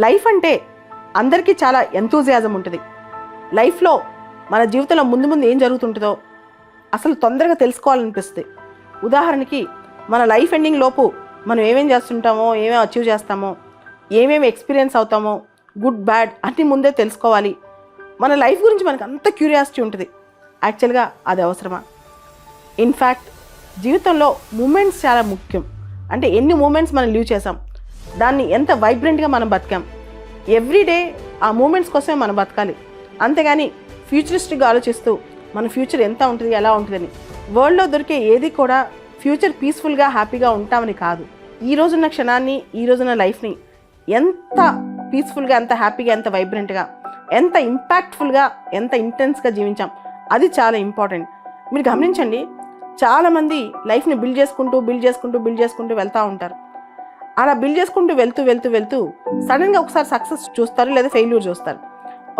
Life అంటే అందరికీ చాలా ఎంతూజియాజం ఉంటుంది. లైఫ్లో మన జీవితంలో ముందు ముందు ఏం జరుగుతుంటుందో అసలు తొందరగా తెలుసుకోవాలనిపిస్తుంది. ఉదాహరణకి మన లైఫ్ ఎండింగ్ లోపు మనం ఏమేం చేస్తుంటామో, ఏమేమి అచీవ్ చేస్తామో, ఏమేమి ఎక్స్పీరియన్స్ అవుతామో, గుడ్ బ్యాడ్ అన్నీ ముందే తెలుసుకోవాలి. మన లైఫ్ గురించి మనకు అంత క్యూరియాసిటీ ఉంటుంది. యాక్చువల్గా అది అవసరమా? ఇన్ఫ్యాక్ట్ జీవితంలో మూమెంట్స్ చాలా ముఖ్యం. అంటే ఎన్ని మూమెంట్స్ మనం లీవ్ చేసాం, దాన్ని ఎంత వైబ్రెంట్గా మనం బతికాం. ఎవ్రీడే ఆ మూమెంట్స్ కోసమే మనం బతకాలి. అంతేగాని ఫ్యూచరిస్టిక్గా ఆలోచిస్తూ మన ఫ్యూచర్ ఎంత ఉంటుంది, ఎలా ఉంటుందని. వరల్డ్లో దొరికే ఏది కూడా ఫ్యూచర్ పీస్ఫుల్గా హ్యాపీగా ఉంటామని కాదు. ఈ రోజున్న క్షణాన్ని, ఈ రోజున్న లైఫ్ని ఎంత పీస్ఫుల్గా, ఎంత హ్యాపీగా, ఎంత వైబ్రెంట్గా, ఎంత ఇంపాక్ట్ఫుల్గా, ఎంత ఇంటెన్స్గా జీవించాం, అది చాలా ఇంపార్టెంట్. మీరు గమనించండి, చాలామంది లైఫ్ని బిల్డ్ చేసుకుంటూ వెళ్తూ ఉంటారు. అలా బిల్డ్ చేసుకుంటూ వెళ్తూ సడన్గా ఒకసారి సక్సెస్ చూస్తారు, లేదా ఫెయిల్యూర్ చూస్తారు.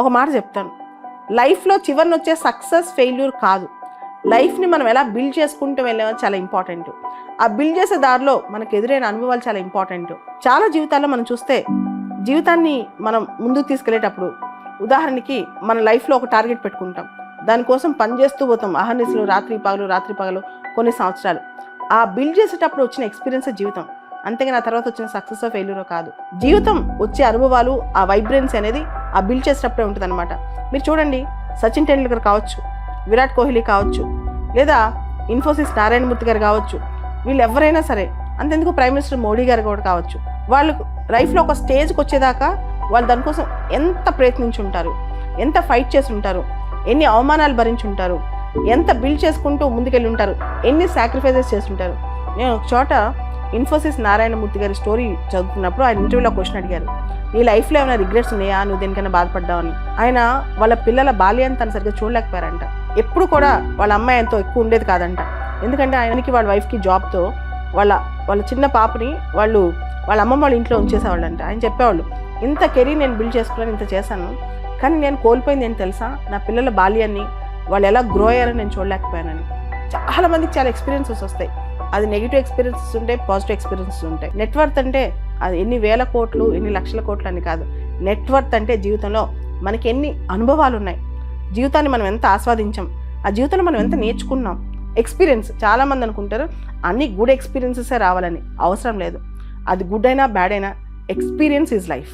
ఒక మాట చెప్తాను, లైఫ్లో చివరిని వచ్చే సక్సెస్ ఫెయిల్యూర్ కాదు, లైఫ్ని మనం ఎలా బిల్డ్ చేసుకుంటూ వెళ్ళేది చాలా ఇంపార్టెంట్. ఆ బిల్డ్ చేసే దారిలో మనకు ఎదురైన అనుభవాలు చాలా ఇంపార్టెంట్. చాలా జీవితాల్లో మనం చూస్తే జీవితాన్ని మనం ముందుకు తీసుకెళ్లేటప్పుడు, ఉదాహరణకి మన లైఫ్లో ఒక టార్గెట్ పెట్టుకుంటాం, దానికోసం పనిచేస్తూ పోతాం అహర్నిశలు, రాత్రి పగలు కొన్ని సంవత్సరాలు. ఆ బిల్డ్ చేసేటప్పుడు వచ్చిన ఎక్స్పీరియన్స్ జీవితం, అంతేగా నా తర్వాత వచ్చిన సక్సెస్ ఫెయిల్యూరో కాదు. జీవితం వచ్చే అనుభవాలు, ఆ వైబ్రెన్స్ అనేది ఆ బిల్డ్ చేసేటప్పుడే ఉంటుంది అనమాట. మీరు చూడండి, సచిన్ టెండూల్కర్ కావచ్చు, విరాట్ కోహ్లీ కావచ్చు, లేదా ఇన్ఫోసిస్ నారాయణమూర్తి గారు కావచ్చు, వీళ్ళు ఎవరైనా సరే, అంతెందుకు ప్రైమ్ మినిస్టర్ మోడీ గారు కూడా కావచ్చు, వాళ్ళు లైఫ్లో ఒక స్టేజ్కి వచ్చేదాకా వాళ్ళు దానికోసం ఎంత ప్రయత్నించి ఉంటారు, ఎంత ఫైట్ చేసి ఉంటారు, ఎన్ని అవమానాలు భరించి ఉంటారు, ఎంత బిల్డ్ చేసుకుంటూ ముందుకెళ్ళి ఉంటారు, ఎన్ని సాక్రిఫైసెస్ చేస్తుంటారు. నేను ఒక చోట ఇన్ఫోసిస్ నారాయణమూర్తి గారి స్టోరీ చదువుతున్నప్పుడు ఆయన ఇంటర్వ్యూలో క్వశ్చన్ అడిగారు, నీ లైఫ్లో ఏమైనా రిగ్రెట్స్ ఉన్నాయా, నువ్వు దేనికైనా బాధపడ్డావని. ఆయన వాళ్ళ పిల్లల బాల్యాన్ని తను సరిగ్గా చూడలేకపోయారంట. ఎప్పుడు కూడా వాళ్ళ అమ్మాయి ఎంతో ఎక్కువ ఉండేది కాదంట. ఎందుకంటే ఆయనకి వాళ్ళ వైఫ్కి జాబ్తో వాళ్ళ చిన్న పాపని వాళ్ళ అమ్మమ్మ వాళ్ళ ఇంట్లో ఉంచేసేవాళ్ళంట. ఆయన చెప్పేవాళ్ళు, ఇంత కెరీర్ నేను బిల్డ్ చేసుకున్నాను, ఇంత చేశాను, కానీ నేను కోల్పోయింది ఏంటి తెలుసా, నా పిల్లల బాల్యాన్ని, వాళ్ళు ఎలా గ్రో అయ్యారని నేను చూడలేకపోయానని. చాలామందికి చాలా ఎక్స్పీరియన్సెస్ వస్తాయి. అది నెగిటివ్ ఎక్స్పీరియన్సెస్ ఉంటాయి, పాజిటివ్ ఎక్స్పీరియన్సెస్ ఉంటాయి. నెట్వర్త్ అంటే అది ఎన్ని వేల కోట్లు, ఎన్ని లక్షల కోట్లు అని కాదు. నెట్వర్త్ అంటే జీవితంలో మనకి ఎన్ని అనుభవాలు ఉన్నాయి, జీవితాన్ని మనం ఎంత ఆస్వాదించాం, ఆ జీవితంలో మనం ఎంత నేర్చుకున్నాం. ఎక్స్పీరియన్స్, చాలామంది అనుకుంటారు అన్ని గుడ్ ఎక్స్పీరియన్సెసే రావాలని. అవసరం లేదు. అది గుడ్ అయినా బ్యాడ్ అయినా, ఎక్స్పీరియన్స్ ఈజ్ లైఫ్.